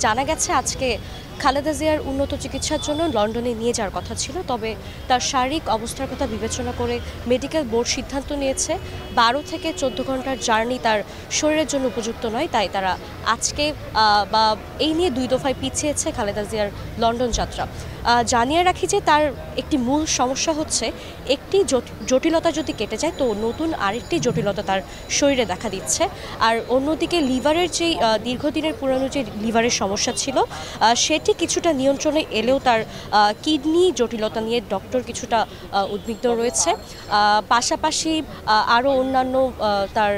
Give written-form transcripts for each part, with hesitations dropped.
জানা গেছে আজকে খালেদা জিয়ার উন্নত চিকিৎসার জন্য লন্ডনে নিয়ে যাওয়ার কথা ছিল, তবে তার শারীরিক অবস্থার কথা বিবেচনা করে মেডিকেল বোর্ড সিদ্ধান্ত নিয়েছে 12 থেকে 14 ঘন্টার জার্নি তার শরীরের জন্য উপযুক্ত নয়। তাই তারা আজকে বা এই নিয়ে 2 দফায় পিছিয়েছে খালেদা জিয়ার লন্ডন যাত্রা। জানিয়ে রাখি যে তার একটি মূল সমস্যা হচ্ছে একটি জটিলতা যদি কেটে যায় তো নতুন আরেকটি জটিলতা তার শরীরে দেখা দিচ্ছে। আর অন্যদিকে লিভারের যেই দীর্ঘদিনের পুরানো যে লিভারের সমস্যা ছিল সেটি কিছুটা নিয়ন্ত্রণে এলেও তার কিডনি জটিলতা নিয়ে ডক্টর কিছুটা উদ্বিগ্ন রয়েছে। পাশাপাশি আরও অন্যান্য তার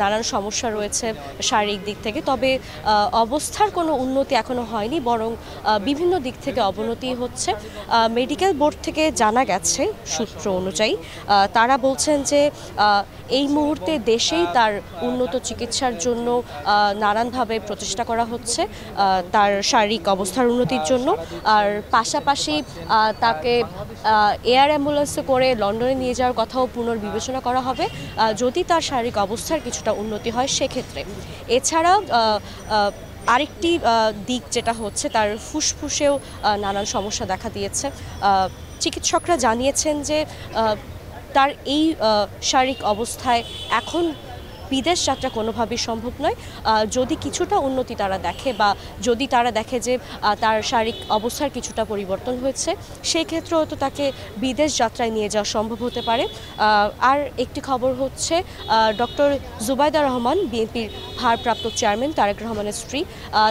নানান সমস্যা রয়েছে শারীরিক দিক থেকে, তবে অবস্থার কোনো উন্নতি এখনো হয়নি, বরং বিভিন্ন দিক থেকে অবনতি হচ্ছে। মেডিকেল বোর্ড থেকে জানা গেছে সূত্র অনুযায়ী তারা বলছেন যে এই মুহূর্তে দেশেই তার উন্নত চিকিৎসার জন্য নানানভাবে প্রচেষ্টা করা হচ্ছে তার শারীরিক অবস্থার উন্নতির জন্য। আর পাশাপাশি তাকে এয়ার অ্যাম্বুলেন্সে করে লন্ডনে নিয়ে যাওয়ার কথাও পুনর্বিবেচনা করা হবে যদি তার শারীরিক অবস্থার কিছুটা উন্নতি হয় সেক্ষেত্রে। এছাড়া আরেকটি দিক যেটা হচ্ছে তার ফুসফুসেও নানান সমস্যা দেখা দিয়েছে। চিকিৎসকরা জানিয়েছেন যে তার এই শারীরিক অবস্থায় এখন বিদেশ যাত্রা কোনোভাবেই সম্ভব নয়। যদি কিছুটা উন্নতি তারা দেখে বা যদি তারা দেখে যে তার শারীরিক অবস্থার কিছুটা পরিবর্তন হয়েছে সেই ক্ষেত্রে হয়তো তাকে বিদেশ যাত্রায় নিয়ে যাওয়া সম্ভব হতে পারে। আর একটি খবর হচ্ছে ডক্টর জুবাইদা রহমান, বিএনপির ভারপ্রাপ্ত চেয়ারম্যান তারেক রহমানের স্ত্রী,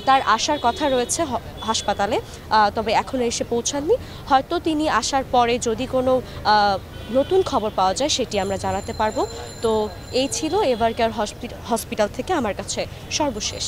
তার আসার কথা রয়েছে হাসপাতালে, তবে এখনও এসে পৌঁছাননি। হয়তো তিনি আসার পরে যদি কোনো নতুন খবর পাওয়া যায় সেটি আমরা জানাতে পারবো। তো এই ছিল এভারকেয়ার হসপিটাল থেকে আমার কাছে সর্বশেষ।